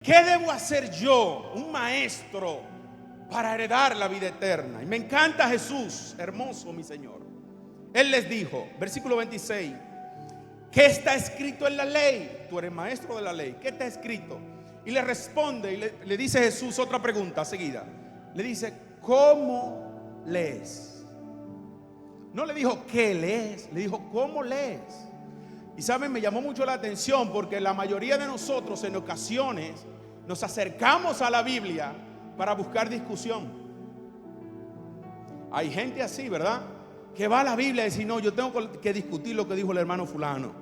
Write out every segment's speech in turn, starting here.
¿Qué debo hacer yo, un maestro, para heredar la vida eterna? Y me encanta Jesús, hermoso mi Señor. Él les dijo, versículo 26, ¿qué está escrito en la ley? Tú eres maestro de la ley, ¿qué está escrito? Y le responde y le dice Jesús otra pregunta seguida. Le dice, ¿cómo lees? No le dijo ¿qué lees? Le dijo ¿cómo lees? Y saben, me llamó mucho la atención porque la mayoría de nosotros en ocasiones nos acercamos a la Biblia para buscar discusión. Hay gente así, ¿verdad? Que va a la Biblia y dice, no, yo tengo que discutir lo que dijo el hermano fulano.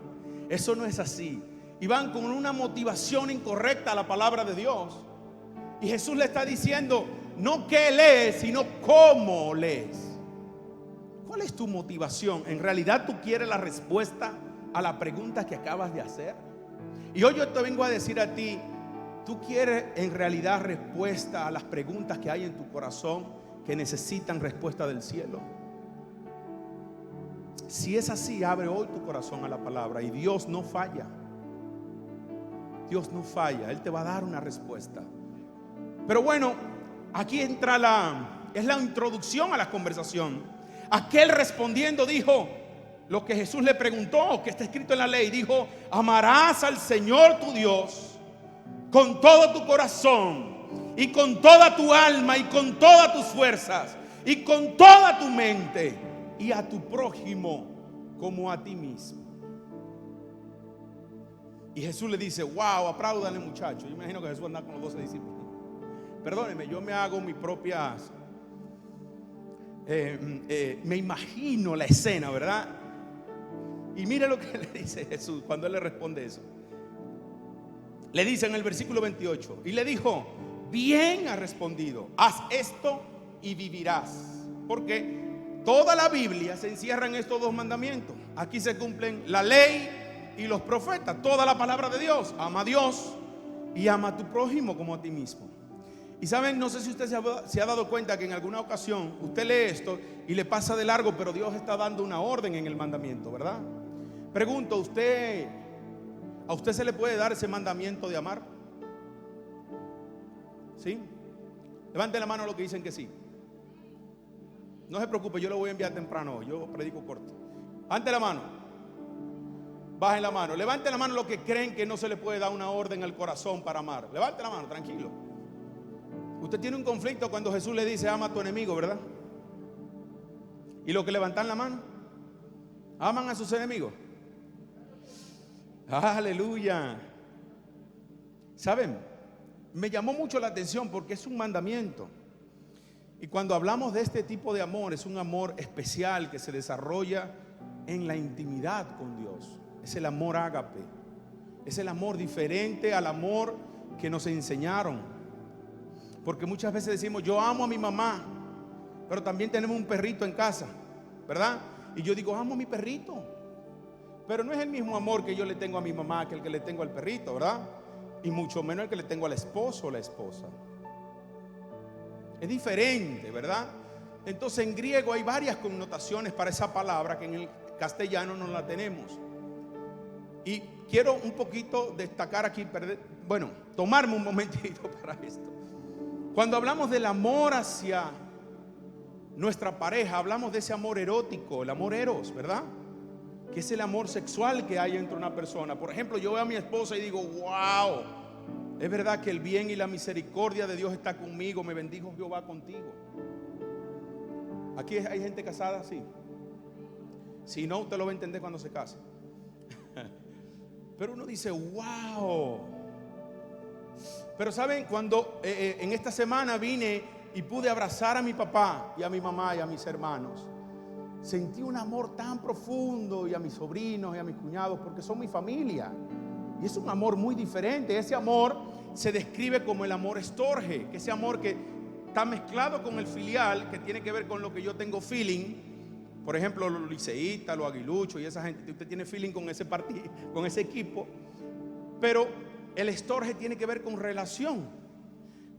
Eso no es así. Y van con una motivación incorrecta a la palabra de Dios. Y Jesús le está diciendo, no qué lees, sino cómo lees. ¿Cuál es tu motivación? ¿En realidad tú quieres la respuesta a la pregunta que acabas de hacer? Y hoy yo te vengo a decir a ti, ¿tú quieres en realidad respuesta a las preguntas que hay en tu corazón que necesitan respuesta del cielo? Si es así, abre hoy tu corazón a la palabra y Dios no falla. Dios no falla, Él te va a dar una respuesta. Pero bueno, aquí entra la introducción a la conversación. Aquel respondiendo dijo lo que Jesús le preguntó, que está escrito en la ley. Dijo, amarás al Señor tu Dios con todo tu corazón y con toda tu alma y con todas tus fuerzas y con toda tu mente, y a tu prójimo como a ti mismo. Y Jesús le dice, wow, apláudale muchachos. Yo imagino que Jesús anda con los 12 discípulos. Perdónenme, yo me hago mis propias me imagino la escena, ¿verdad? Y mire lo que le dice Jesús cuando Él le responde eso. Le dice en el versículo 28, y le dijo, bien has respondido, haz esto y vivirás. Porque toda la Biblia se encierra en estos dos mandamientos. Aquí se cumplen la ley y los profetas, toda la palabra de Dios. Ama a Dios y ama a tu prójimo como a ti mismo. Y saben, no sé si usted se ha dado cuenta que en alguna ocasión usted lee esto y le pasa de largo, pero Dios está dando una orden en el mandamiento, ¿verdad? Pregunto, ¿a usted se le puede dar ese mandamiento de amar? ¿Sí? Levante la mano los que dicen que sí. No se preocupe, yo lo voy a enviar temprano, yo predico corto. Levante la mano. Bajen la mano. Levante la mano los que creen que no se le puede dar una orden al corazón para amar. Levante la mano, tranquilo. Usted tiene un conflicto cuando Jesús le dice ama a tu enemigo, ¿verdad? Y los que levantan la mano, ¿aman a sus enemigos? Aleluya. ¿Saben? Me llamó mucho la atención porque es un mandamiento. Y cuando hablamos de este tipo de amor, es un amor especial que se desarrolla en la intimidad con Dios. Es el amor ágape. Es el amor diferente al amor que nos enseñaron. Porque muchas veces decimos, yo amo a mi mamá, pero también tenemos un perrito en casa, ¿verdad? Y yo digo, amo a mi perrito. Pero no es el mismo amor que yo le tengo a mi mamá que el que le tengo al perrito, ¿verdad? Y mucho menos el que le tengo al esposo o la esposa. Es diferente, ¿verdad? Entonces en griego hay varias connotaciones para esa palabra que en el castellano no la tenemos. Y quiero un poquito destacar aquí, tomarme un momentito para esto. Cuando hablamos del amor hacia nuestra pareja, hablamos de ese amor erótico, el amor eros, ¿verdad? Que es el amor sexual que hay entre una persona. Por ejemplo, yo veo a mi esposa y digo, wow, es verdad que el bien y la misericordia de Dios está conmigo, me bendijo Jehová contigo. Aquí hay gente casada, sí. Si no, usted lo va a entender cuando se case. Pero uno dice, wow. Pero saben, cuando en esta semana vine y pude abrazar a mi papá y a mi mamá y a mis hermanos, sentí un amor tan profundo, y a mis sobrinos y a mis cuñados, porque son mi familia. Y es un amor muy diferente. Ese amor se describe como el amor estorge, que ese amor que está mezclado con el filial, que tiene que ver con lo que yo tengo feeling. Por ejemplo, los liceístas, los aguiluchos y esa gente, usted tiene feeling con ese partido, con ese equipo. Pero el estorge tiene que ver con relación.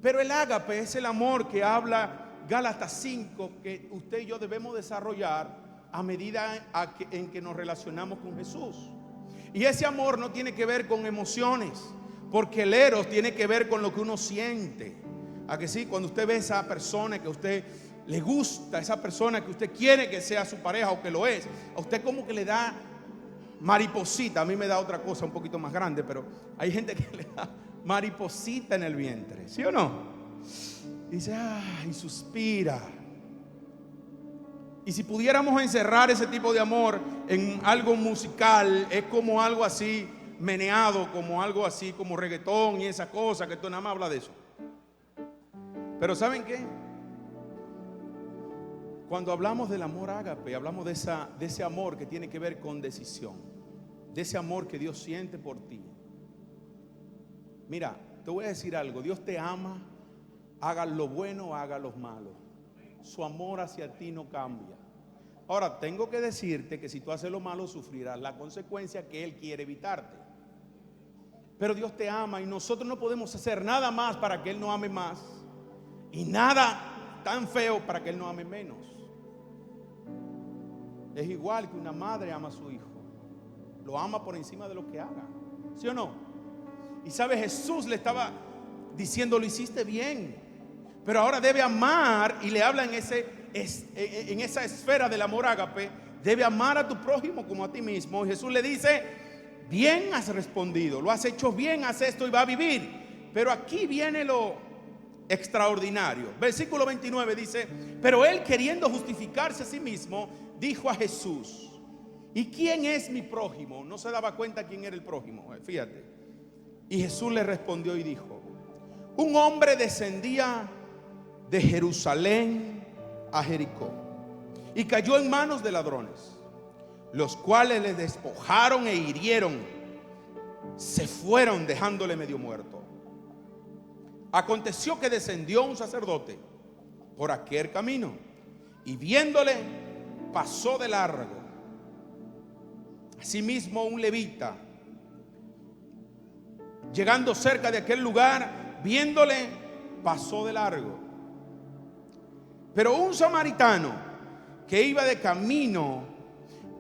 Pero el ágape es el amor que habla Gálatas 5, que usted y yo debemos desarrollar a medida en que nos relacionamos con Jesús. Y ese amor no tiene que ver con emociones. Porque el eros tiene que ver con lo que uno siente. ¿A que sí? Cuando usted ve a esa persona que a usted le gusta, esa persona que usted quiere que sea su pareja o que lo es, a usted como que le da mariposita. A mí me da otra cosa un poquito más grande, pero hay gente que le da mariposita en el vientre, ¿sí o no? Dice, y suspira. Y si pudiéramos encerrar ese tipo de amor en algo musical, es como algo así meneado, como algo así como reggaetón y esa cosa, que tú nada más hablas de eso. Pero ¿saben qué? Cuando hablamos del amor ágape, hablamos de ese amor que tiene que ver con decisión, de ese amor que Dios siente por ti. Mira, te voy a decir algo, Dios te ama, haga lo bueno o haga lo malo. Su amor hacia ti no cambia. Ahora, tengo que decirte que si tú haces lo malo, sufrirás la consecuencia que Él quiere evitarte. Pero Dios te ama y nosotros no podemos hacer nada más para que Él no ame más, y nada tan feo para que Él no ame menos. Es igual que una madre ama a su hijo, lo ama por encima de lo que haga, ¿sí o no? Y sabe, Jesús le estaba diciendo, lo hiciste bien, pero ahora debe amar, y le habla en esa esfera del amor ágape, debe amar a tu prójimo como a ti mismo. Y Jesús le dice, bien has respondido, lo has hecho bien, haz esto y va a vivir. Pero aquí viene lo extraordinario. Versículo 29 dice, pero él, queriendo justificarse a sí mismo, dijo a Jesús, ¿y quién es mi prójimo? No se daba cuenta quién era el prójimo, fíjate. Y Jesús le respondió y dijo, un hombre descendía de Jerusalén a Jericó y cayó en manos de ladrones, los cuales le despojaron e hirieron, se fueron dejándole medio muerto. Aconteció que descendió un sacerdote por aquel camino y viéndole pasó de largo. Asimismo un levita, llegando cerca de aquel lugar, viéndole pasó de largo. Pero un samaritano que iba de camino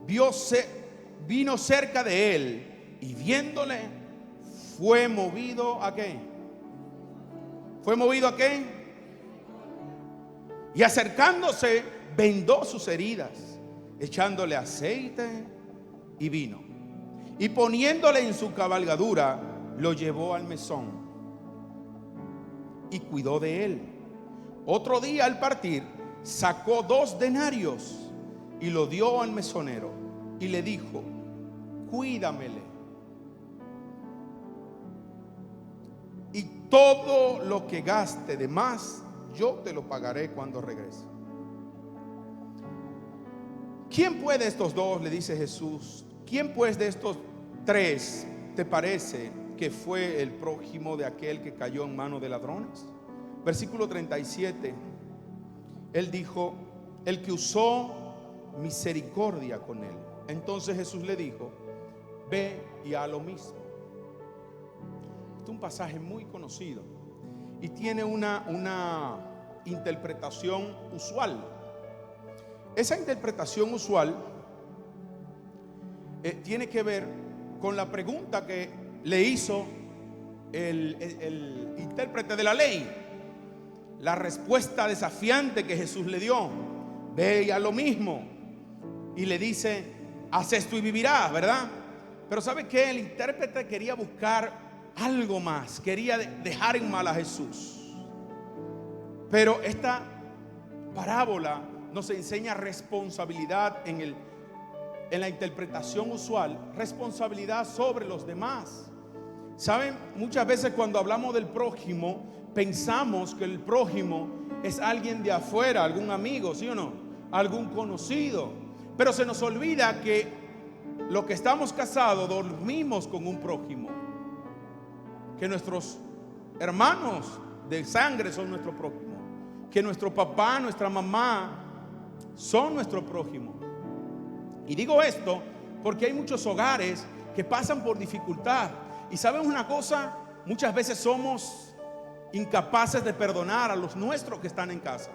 vino cerca de él y viéndole fue movido ¿a qué? ¿Fue movido a qué? Y acercándose vendó sus heridas, echándole aceite y vino, y poniéndole en su cabalgadura lo llevó al mesón y cuidó de él. Otro día al partir sacó 2 denarios y lo dio al mesonero y le dijo, cuídamele, y todo lo que gaste de más yo te lo pagaré cuando regrese. ¿Quién pues de estos 2, le dice Jesús, quién pues de estos 3 te parece que fue el prójimo de aquel que cayó en manos de ladrones? Versículo 37, él dijo, el que usó misericordia con él. Entonces Jesús le dijo, ve y haz lo mismo. Este es un pasaje muy conocido y tiene una interpretación usual. Esa interpretación usual tiene que ver con la pregunta que le hizo el intérprete de la ley, la respuesta desafiante que Jesús le dio, ve y haz lo mismo, y le dice, haz esto y vivirás, ¿verdad? Pero ¿sabe qué? El intérprete quería buscar algo más, quería dejar en mal a Jesús. Pero esta parábola nos enseña responsabilidad en la interpretación usual, responsabilidad sobre los demás. ¿Saben? Muchas veces cuando hablamos del prójimo, pensamos que el prójimo es alguien de afuera, algún amigo, ¿sí o no? Algún conocido. Pero se nos olvida que los que estamos casados dormimos con un prójimo, que nuestros hermanos de sangre son nuestro prójimo, que nuestro papá, nuestra mamá son nuestro prójimo. Y digo esto porque hay muchos hogares que pasan por dificultad. Y saben una cosa, muchas veces somos incapaces de perdonar a los nuestros que están en casa.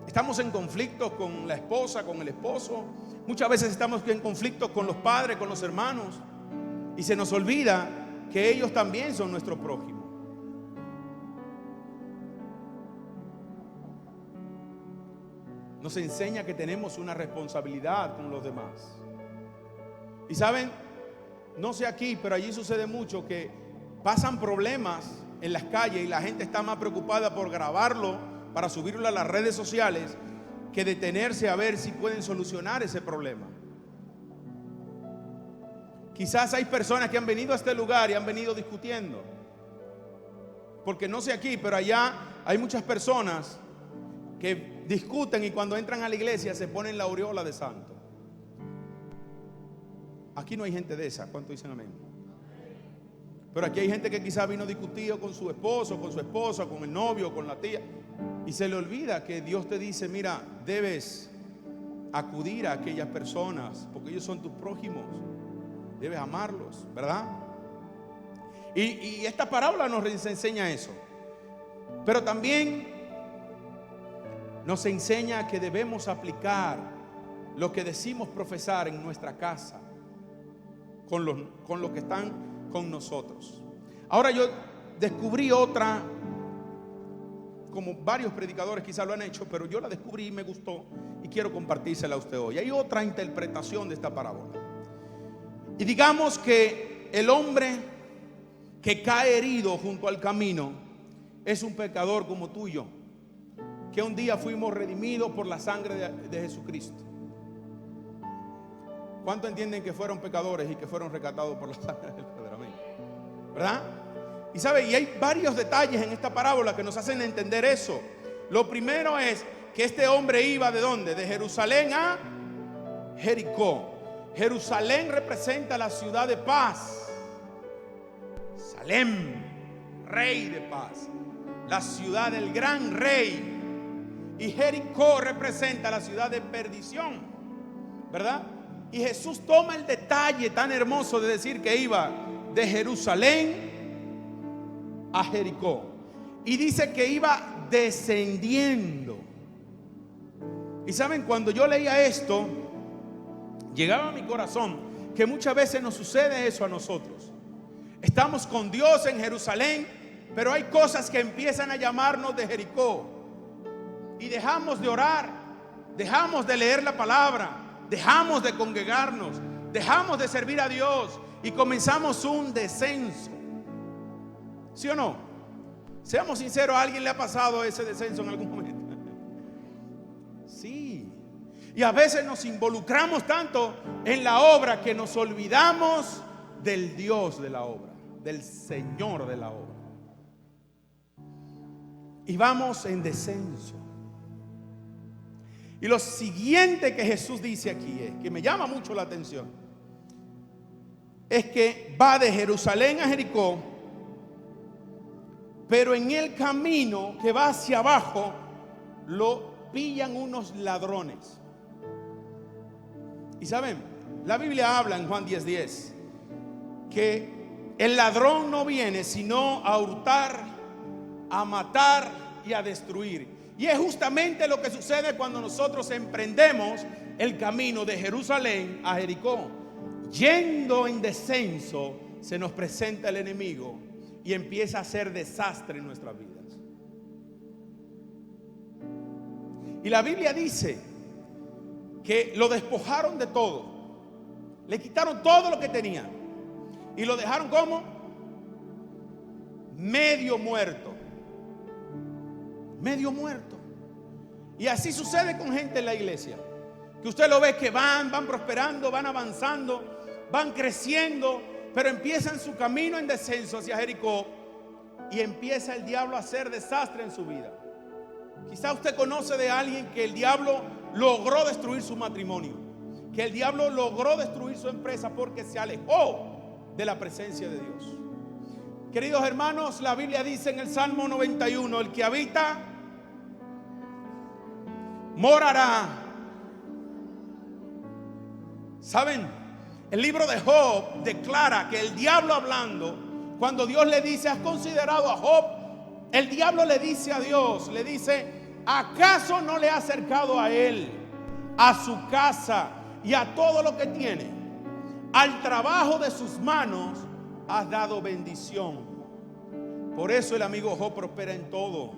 Estamos en conflicto con la esposa, con el esposo. Muchas veces estamos en conflicto con los padres, con los hermanos. Y se nos olvida que ellos también son nuestro prójimo. Nos enseña que tenemos una responsabilidad con los demás. Y saben, no sé aquí, pero allí sucede mucho que pasan problemas en las calles y la gente está más preocupada por grabarlo para subirlo a las redes sociales que detenerse a ver si pueden solucionar ese problema. Quizás hay personas que han venido a este lugar y han venido discutiendo, porque no sé aquí, pero allá hay muchas personas que discuten y cuando entran a la iglesia se ponen la aureola de santo. Aquí no hay gente de esa. ¿Cuánto dicen amén? Pero aquí hay gente que quizás vino discutido con su esposo, con su esposa, con el novio, con la tía, y se le olvida que Dios te dice: mira, debes acudir a aquellas personas porque ellos son tus prójimos, debes amarlos, ¿verdad? Y esta parábola nos enseña eso, pero también nos enseña que debemos aplicar lo que decimos profesar en nuestra casa con los que están con nosotros. Ahora yo descubrí otra, como varios predicadores quizás lo han hecho, pero yo la descubrí y me gustó y quiero compartírsela a usted hoy. Hay otra interpretación de esta parábola. Y digamos que el hombre que cae herido junto al camino es un pecador como tú y yo, que un día fuimos redimidos por la sangre de Jesucristo. ¿Cuántos entienden que fueron pecadores y que fueron rescatados por la sangre del Cordero? Amén. ¿Verdad? Y sabe, y hay varios detalles en esta parábola que nos hacen entender eso. Lo primero es que este hombre iba ¿de dónde? De Jerusalén a Jericó. Jerusalén representa la ciudad de paz. Salem, rey de paz, la ciudad del gran rey. Y Jericó representa la ciudad de perdición, ¿verdad? Y Jesús toma el detalle tan hermoso de decir que iba de Jerusalén a Jericó. Y dice que iba descendiendo. Y saben, cuando yo leía esto, llegaba a mi corazón que muchas veces nos sucede eso a nosotros. Estamos con Dios en Jerusalén, pero hay cosas que empiezan a llamarnos de Jericó. Y dejamos de orar, dejamos de leer la palabra, dejamos de congregarnos, dejamos de servir a Dios y comenzamos un descenso. ¿Sí o no? Seamos sinceros, ¿a alguien le ha pasado ese descenso en algún momento? Sí. Y a veces nos involucramos tanto en la obra que nos olvidamos del Dios de la obra, del Señor de la obra. Y vamos en descenso. Y lo siguiente que Jesús dice aquí es, que me llama mucho la atención, es que va de Jerusalén a Jericó, pero en el camino que va hacia abajo lo pillan unos ladrones. Y saben, la Biblia habla en Juan 10:10 que el ladrón no viene sino a hurtar, a matar y a destruir. Y es justamente lo que sucede cuando nosotros emprendemos el camino de Jerusalén a Jericó. Yendo en descenso, se nos presenta el enemigo y empieza a hacer desastre en nuestras vidas. Y la Biblia dice que lo despojaron de todo, le quitaron todo lo que tenía y lo dejaron como medio muerto. Medio muerto. Y así sucede con gente en la iglesia, que usted lo ve que van prosperando, van avanzando, van creciendo, pero empiezan su camino en descenso hacia Jericó y empieza el diablo a hacer desastre en su vida. Quizá usted conoce de alguien que el diablo logró destruir su matrimonio, que el diablo logró destruir su empresa porque se alejó de la presencia de Dios. Queridos hermanos, la Biblia dice en el Salmo 91, el que habita morará. ¿Saben? El libro de Job declara que el diablo hablando, cuando Dios le dice, ¿has considerado a Job? El diablo le dice a Dios, le dice, ¿acaso no le ha acercado a él, a su casa y a todo lo que tiene, al trabajo de sus manos, has dado bendición. Por eso el amigo Job prospera en todo.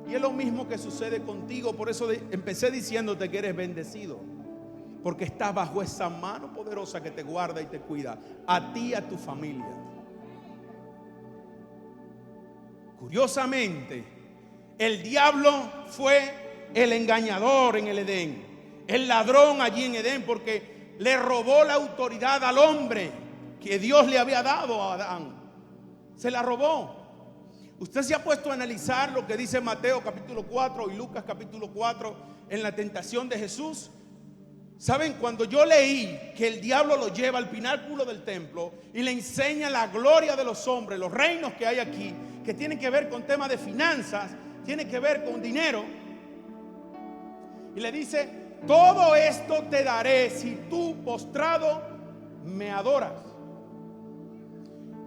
Y es lo mismo que sucede contigo. Por eso empecé diciéndote que eres bendecido, porque estás bajo esa mano poderosa que te guarda y te cuida, a ti y a tu familia. Curiosamente, el diablo fue el engañador en el Edén, el ladrón allí en Edén, porque le robó la autoridad al hombre que Dios le había dado a Adán. Se la robó. Usted se ha puesto a analizar lo que dice Mateo capítulo 4 y Lucas capítulo 4 en la tentación de Jesús. Saben, cuando yo leí que el diablo lo lleva al pináculo del templo y le enseña la gloria de los hombres, los reinos que hay aquí, que tienen que ver con temas de finanzas, tienen que ver con dinero, y le dice: todo esto te daré si tú postrado me adoras.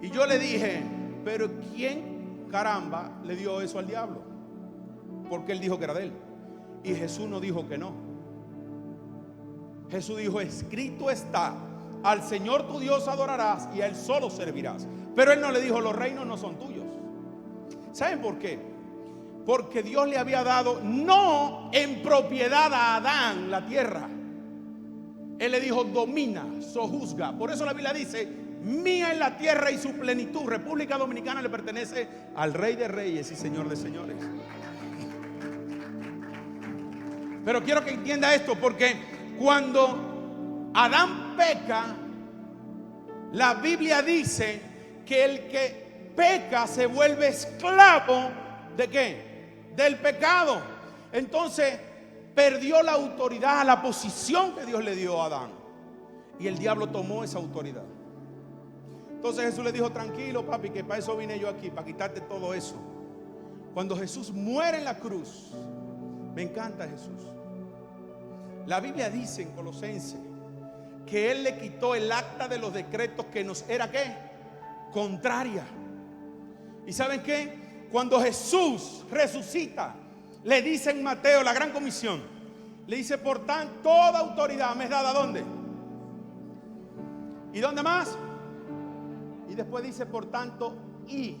Y yo le dije: pero ¿quién caramba le dio eso al diablo? Porque él dijo que era de él, y Jesús no dijo que no. Jesús dijo: escrito está, al Señor tu Dios adorarás y a Él solo servirás. Pero Él no le dijo: los reinos no son tuyos. ¿Saben por qué? Porque Dios le había dado no en propiedad a Adán la tierra. Él le dijo: domina, sojuzga. Por eso la Biblia dice: mía es la tierra y su plenitud. República Dominicana le pertenece al Rey de Reyes y Señor de Señores. Pero quiero que entienda esto, porque cuando Adán peca, la Biblia dice que el que peca se vuelve esclavo ¿de qué? Del pecado. Entonces perdió la autoridad, la posición que Dios le dio a Adán, y el diablo tomó esa autoridad. Entonces Jesús le dijo: tranquilo, papi, que para eso vine yo aquí, para quitarte todo eso. Cuando Jesús muere en la cruz, me encanta Jesús. La Biblia dice en Colosenses que Él le quitó el acta de los decretos que nos era ¿qué? Contraria. ¿Y saben qué? Cuando Jesús resucita, le dice en Mateo, la gran comisión, le dice: por tanto, toda autoridad me es dada. ¿Dónde? ¿Y dónde más? Y después dice: por tanto, id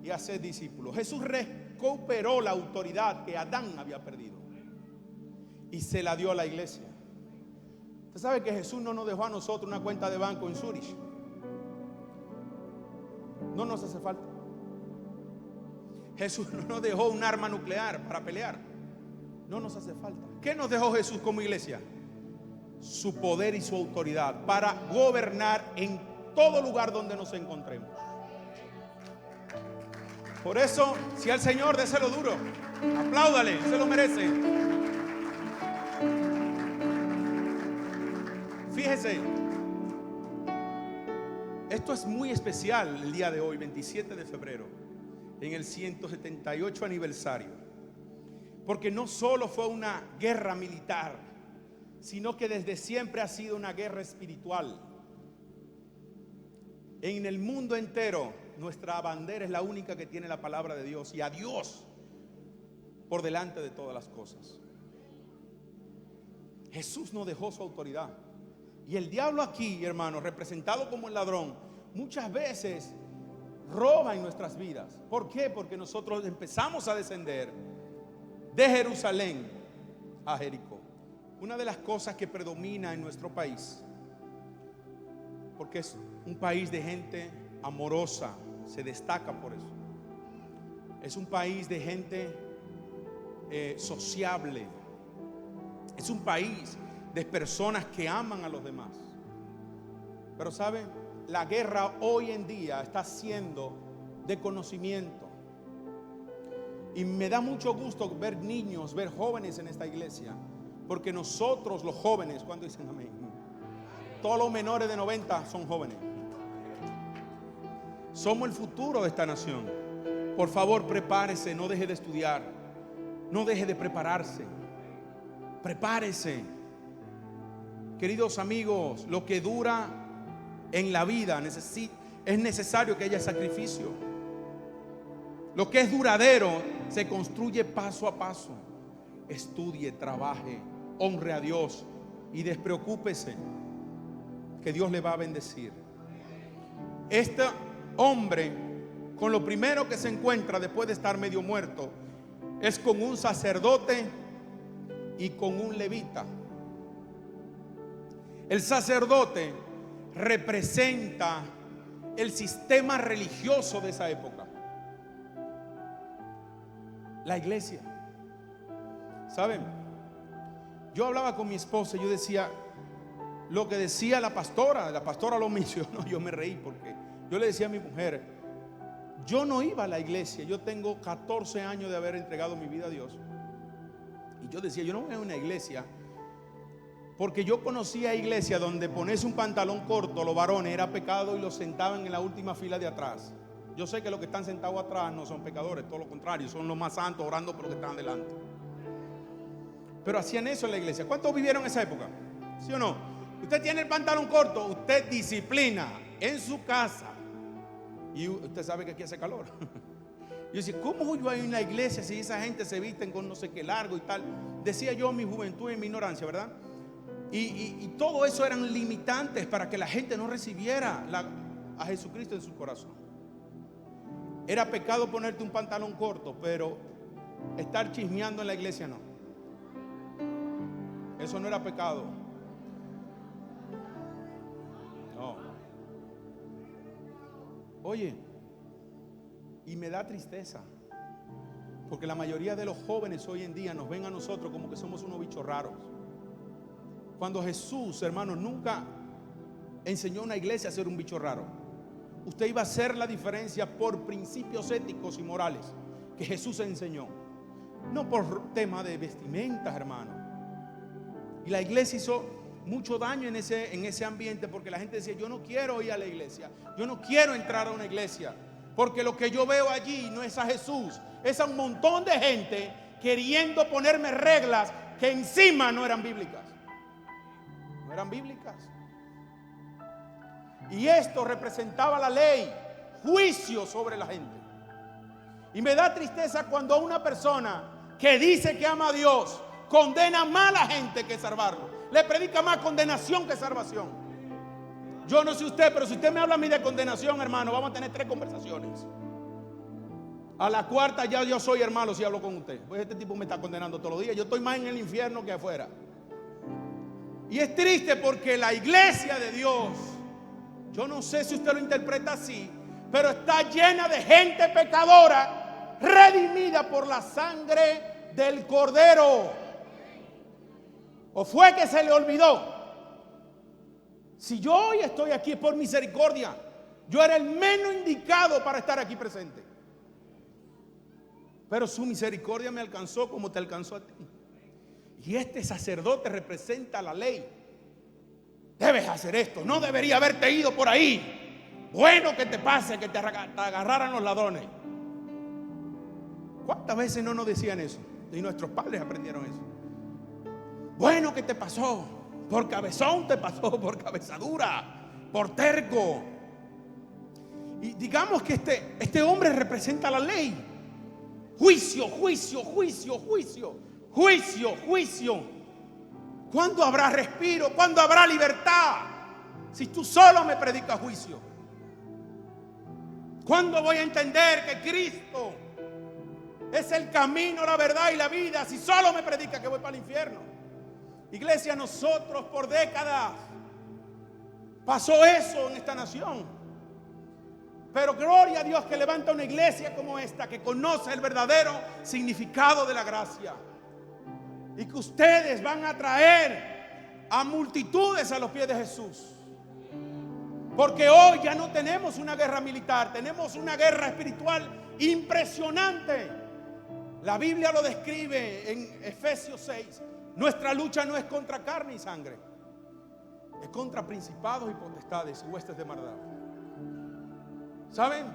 y haced discípulos. Jesús recuperó la autoridad que Adán había perdido y se la dio a la iglesia. Usted sabe que Jesús no nos dejó a nosotros una cuenta de banco en Zurich. No nos hace falta. Jesús no nos dejó un arma nuclear para pelear. No nos hace falta. ¿Qué nos dejó Jesús como iglesia? Su poder y su autoridad para gobernar en todo lugar donde nos encontremos. Por eso, si al Señor, déselo duro, apláudale, se lo merece. Fíjese, esto es muy especial el día de hoy, 27 de febrero, en el 178 aniversario, porque no solo fue una guerra militar, sino que desde siempre ha sido una guerra espiritual. En el mundo entero, nuestra bandera es la única que tiene la palabra de Dios, y a Dios por delante de todas las cosas. Jesús no dejó su autoridad. Y el diablo aquí, hermanos, representado como el ladrón, muchas veces roba en nuestras vidas. ¿Por qué? Porque nosotros empezamos a descender de Jerusalén a Jericó. Una de las cosas que predomina en nuestro país, porque es un país de gente amorosa, se destaca por eso. Es un país de gente sociable. Es un país de personas que aman a los demás. Pero ¿saben? La guerra hoy en día está siendo de conocimiento. Y me da mucho gusto ver niños, ver jóvenes en esta iglesia, porque nosotros los jóvenes, cuando dicen amén, todos los menores de 90 son jóvenes. Somos el futuro de esta nación. Por favor, prepárese, no deje de estudiar, no deje de prepararse. Prepárese. Queridos amigos, lo que dura en la vida es necesario que haya sacrificio. Lo que es duradero se construye paso a paso. Estudie, trabaje, honre a Dios y despreocúpese, que Dios le va a bendecir. Este hombre, con lo primero que se encuentra después de estar medio muerto, es con un sacerdote y con un levita. El sacerdote representa el sistema religioso de esa época, la iglesia. ¿Saben? Yo hablaba con mi esposa y yo decía, lo que decía la pastora lo mencionó, yo me reí porque yo le decía a mi mujer, yo no iba a la iglesia, yo tengo 14 años de haber entregado mi vida a Dios. Y yo decía, yo no voy a una iglesia, porque yo conocía iglesias donde ponerse un pantalón corto, los varones, era pecado y los sentaban en la última fila de atrás. Yo sé que los que están sentados atrás no son pecadores, todo lo contrario, son los más santos orando por los que están delante. Pero hacían eso en la iglesia. ¿Cuántos vivieron esa época? ¿Sí o no? Usted tiene el pantalón corto, usted disciplina en su casa. Y usted sabe que aquí hace calor. Yo decía, ¿cómo yo hay una iglesia si esa gente se visten con no sé qué largo y tal? Decía yo en mi juventud y en mi ignorancia, ¿verdad? Y todo eso eran limitantes para que la gente no recibiera a Jesucristo en su corazón. Era pecado ponerte un pantalón corto, pero estar chismeando en la iglesia no. Eso no era pecado. No. Oye, y me da tristeza, porque la mayoría de los jóvenes hoy en día nos ven a nosotros como que somos unos bichos raros. Cuando Jesús, hermanos, nunca enseñó a una iglesia a ser un bicho raro. Usted iba a hacer la diferencia por principios éticos y morales que Jesús enseñó, no por tema de vestimentas, hermano. Y la iglesia hizo mucho daño en ese ambiente, porque la gente decía, yo no quiero ir a la iglesia, yo no quiero entrar a una iglesia, porque lo que yo veo allí no es a Jesús, es a un montón de gente queriendo ponerme reglas que encima no eran bíblicas. No eran bíblicas. Y esto representaba la ley, juicio sobre la gente. Y me da tristeza cuando a una persona que dice que ama a Dios condena más a la gente que salvarlo. Le predica más condenación que salvación. Yo no sé usted, pero si usted me habla a mí de condenación, hermano, vamos a tener 3 conversaciones. A la cuarta ya yo soy hermano si hablo con usted. Pues este tipo me está condenando todos los días. Yo estoy más en el infierno que afuera. Y es triste porque la iglesia de Dios, yo no sé si usted lo interpreta así, pero está llena de gente pecadora, redimida por la sangre del Cordero. ¿O fue que se le olvidó? Si yo hoy estoy aquí es por misericordia. Yo era el menos indicado para estar aquí presente, pero su misericordia me alcanzó como te alcanzó a ti. Y este sacerdote representa la ley. Debes hacer esto, no debería haberte ido por ahí. Bueno que te pase que te agarraran los ladrones. ¿Cuántas veces no nos decían eso? Y nuestros padres aprendieron eso. Bueno que te pasó, por cabezón te pasó, por cabezadura, por terco. Y digamos que este hombre representa la ley. Juicio, juicio, juicio, juicio, juicio, juicio. ¿Cuándo habrá respiro? ¿Cuándo habrá libertad? Si tú solo me predicas juicio. ¿Cuándo voy a entender que Cristo es el camino, la verdad y la vida? Si solo me predica que voy para el infierno. Iglesia, nosotros por décadas pasó eso en esta nación. Pero gloria a Dios que levanta una iglesia como esta, que conoce el verdadero significado de la gracia. Y que ustedes van a traer a multitudes a los pies de Jesús. Porque hoy ya no tenemos una guerra militar, tenemos una guerra espiritual impresionante. La Biblia lo describe en Efesios 6. Nuestra lucha no es contra carne y sangre, es contra principados y potestades y huestes de maldad. ¿Saben?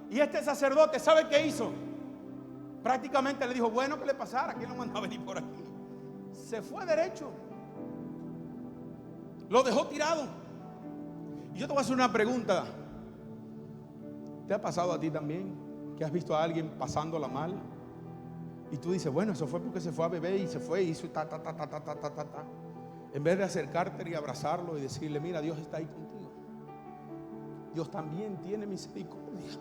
Y este sacerdote, ¿sabe qué hizo? Prácticamente le dijo, bueno, que le pasara, ¿quién lo mandó a venir por aquí? Se fue derecho, lo dejó tirado. Y yo te voy a hacer una pregunta. ¿Te ha pasado a ti también que has visto a alguien pasándola mal? Y tú dices, bueno, eso fue porque se fue a beber y se fue y hizo ta. En vez de acercarte y abrazarlo y decirle, mira, Dios está ahí contigo. Dios también tiene misericordia.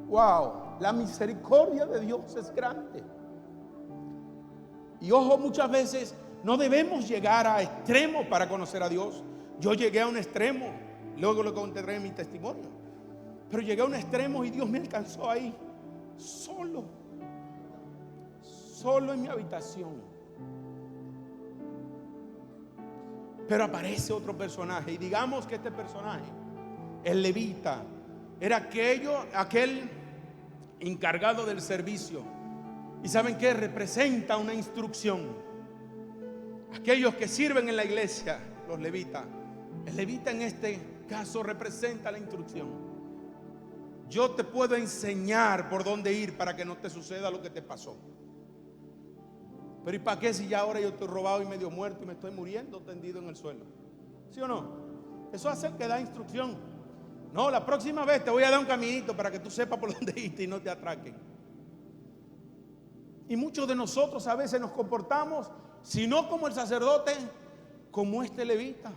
Wow, la misericordia de Dios es grande. Y ojo, muchas veces no debemos llegar a extremos para conocer a Dios. Yo llegué a un extremo, luego lo contaré en mi testimonio. Pero llegué a un extremo y Dios me alcanzó ahí, solo en mi habitación. Pero aparece otro personaje, y digamos que este personaje, el levita, era aquel encargado del servicio. ¿Y saben qué? Representa una instrucción. Aquellos que sirven en la iglesia, los levitas. El levita en este caso representa la instrucción. Yo te puedo enseñar por dónde ir para que no te suceda lo que te pasó. Pero ¿y para qué si ya ahora yo estoy robado y medio muerto y me estoy muriendo tendido en el suelo? ¿Sí o no? Eso hace que da instrucción. No, la próxima vez te voy a dar un caminito para que tú sepas por dónde irte y no te atraquen. Y muchos de nosotros a veces nos comportamos, si no como el sacerdote, como este levita.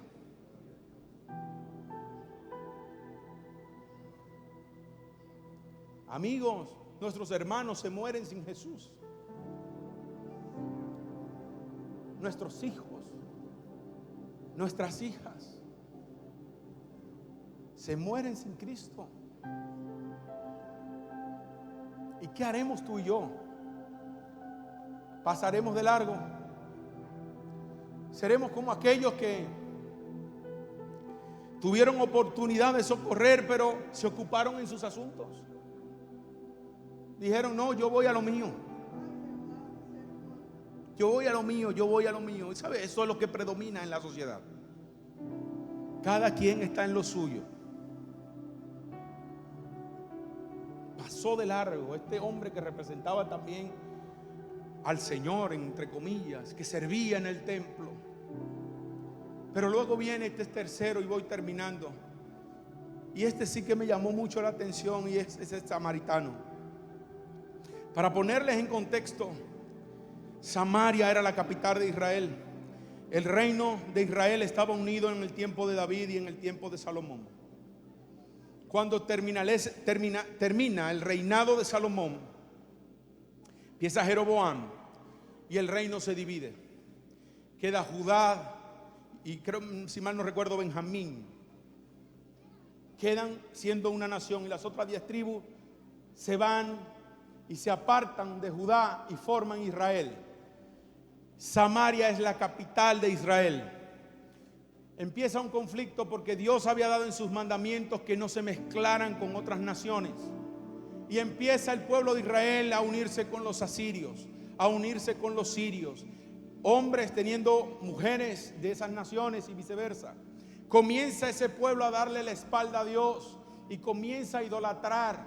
Amigos, nuestros hermanos se mueren sin Jesús. Nuestros hijos, nuestras hijas, se mueren sin Cristo. ¿Y qué haremos tú y yo? ¿Pasaremos de largo? ¿Seremos como aquellos que tuvieron oportunidad de socorrer, pero se ocuparon en sus asuntos? Dijeron, no, yo voy a lo mío. Yo voy a lo mío, yo voy a lo mío. ¿Y sabe? Eso es lo que predomina en la sociedad. Cada quien está en lo suyo. Pasó de largo este hombre que representaba también al Señor, entre comillas, que servía en el templo. Pero luego viene este tercero, y voy terminando. Y este sí que me llamó mucho la atención, y es el samaritano. Para ponerles en contexto, Samaria era la capital de Israel. El reino de Israel estaba unido en el tiempo de David y en el tiempo de Salomón. Cuando termina el reinado de Salomón, empieza Jeroboam y el reino se divide. Queda Judá y creo, si mal no recuerdo, Benjamín. Quedan siendo una nación, y las otras 10 tribus se van y se apartan de Judá y forman Israel. Samaria es la capital de Israel. Empieza un conflicto porque Dios había dado en sus mandamientos que no se mezclaran con otras naciones. Y empieza el pueblo de Israel a unirse con los asirios, a unirse con los sirios. Hombres teniendo mujeres de esas naciones y viceversa. Comienza ese pueblo a darle la espalda a Dios y comienza a idolatrar.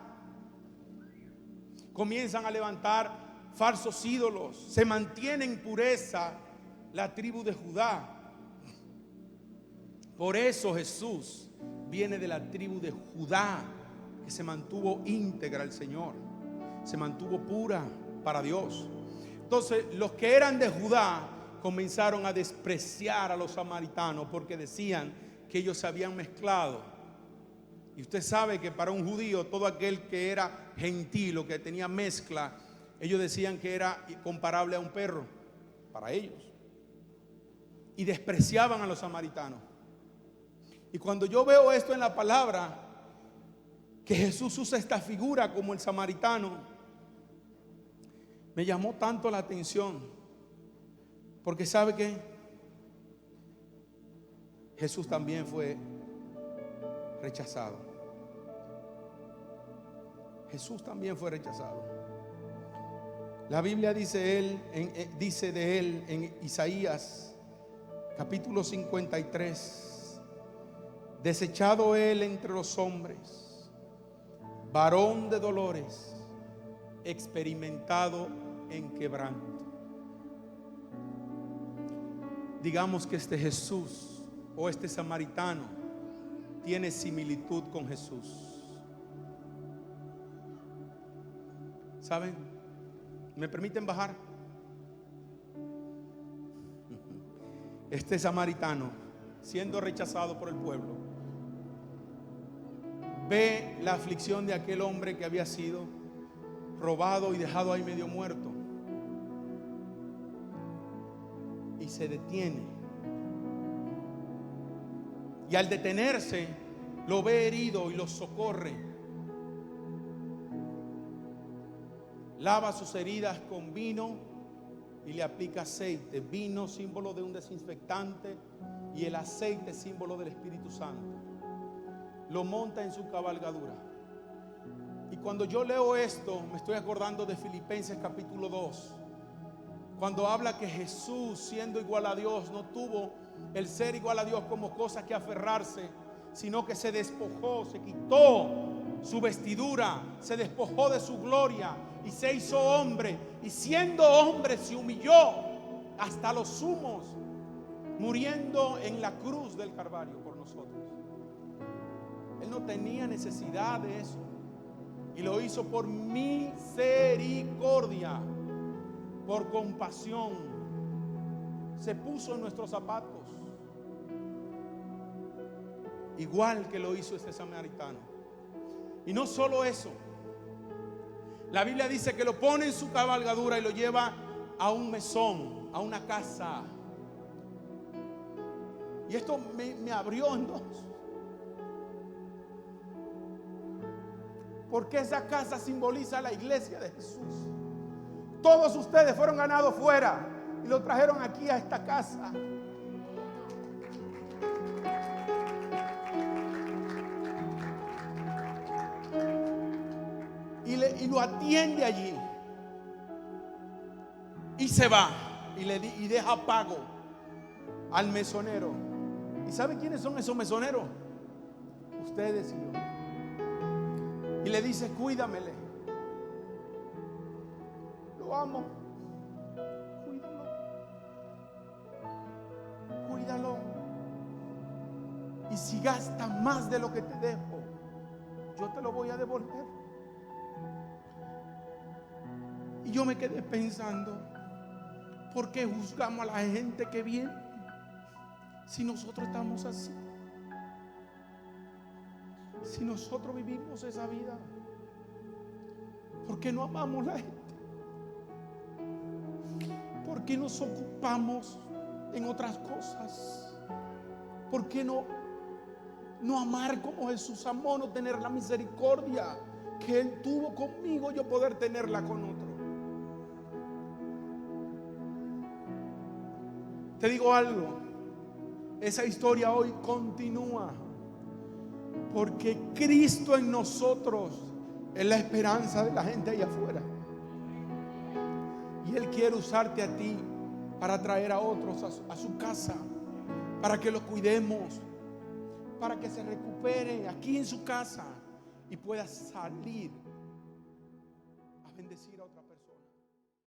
Comienzan a levantar falsos ídolos. Se mantiene en pureza la tribu de Judá. Por eso Jesús viene de la tribu de Judá, que se mantuvo íntegra al Señor, se mantuvo pura para Dios. Entonces los que eran de Judá comenzaron a despreciar a los samaritanos porque decían que ellos se habían mezclado. Y usted sabe que para un judío todo aquel que era gentil o que tenía mezcla, ellos decían que era comparable a un perro para ellos. Y despreciaban a los samaritanos. Y cuando yo veo esto en la palabra, que Jesús usa esta figura como el samaritano, me llamó tanto la atención. Porque ¿sabe qué? Jesús también fue rechazado. Jesús también fue rechazado. La Biblia dice de él en Isaías capítulo 53: desechado él entre los hombres, varón de dolores, experimentado en quebranto. Digamos que este Jesús o este samaritano tiene similitud con Jesús. ¿Saben? ¿Me permiten bajar? Este samaritano, siendo rechazado por el pueblo, ve la aflicción de aquel hombre que había sido robado y dejado ahí medio muerto, y se detiene. Y al detenerse, lo ve herido y lo socorre. Lava sus heridas con vino y le aplica aceite. Vino, símbolo de un desinfectante, y el aceite, símbolo del Espíritu Santo. Lo monta en su cabalgadura. Y cuando yo leo esto, me estoy acordando de Filipenses capítulo 2, cuando habla que Jesús, siendo igual a Dios, no tuvo el ser igual a Dios como cosa que aferrarse, sino que se despojó, se quitó su vestidura, se despojó de su gloria y se hizo hombre, y siendo hombre se humilló hasta los sumos, muriendo en la cruz del Calvario por nosotros. Él no tenía necesidad de eso, y lo hizo por misericordia, por compasión. Se puso en nuestros zapatos, igual que lo hizo este samaritano. Y no solo eso, la Biblia dice que lo pone en su cabalgadura y lo lleva a un mesón, a una casa. Y esto me abrió en dos, porque esa casa simboliza la iglesia de Jesús. Todos ustedes fueron ganados fuera y lo trajeron aquí a esta casa. Y lo atiende allí. Y se va y deja pago al mesonero. ¿Y sabe quiénes son esos mesoneros? Ustedes y yo. Y le dice: cuídamele, lo amo, cuídalo. Y si gasta más de lo que te dejo, yo te lo voy a devolver. Y yo me quedé pensando, ¿por qué juzgamos a la gente que viene si nosotros estamos así? Si nosotros vivimos esa vida, ¿por qué no amamos a la gente? ¿Por qué nos ocupamos en otras cosas? ¿Por qué no amar como Jesús amó, no tener la misericordia que Él tuvo conmigo, yo poder tenerla con otro? Te digo algo, esa historia hoy continúa, porque Cristo en nosotros es la esperanza de la gente allá afuera. Y Él quiere usarte a ti para traer a otros a su casa, para que los cuidemos, para que se recupere aquí en su casa y pueda salir a bendecir a otra persona.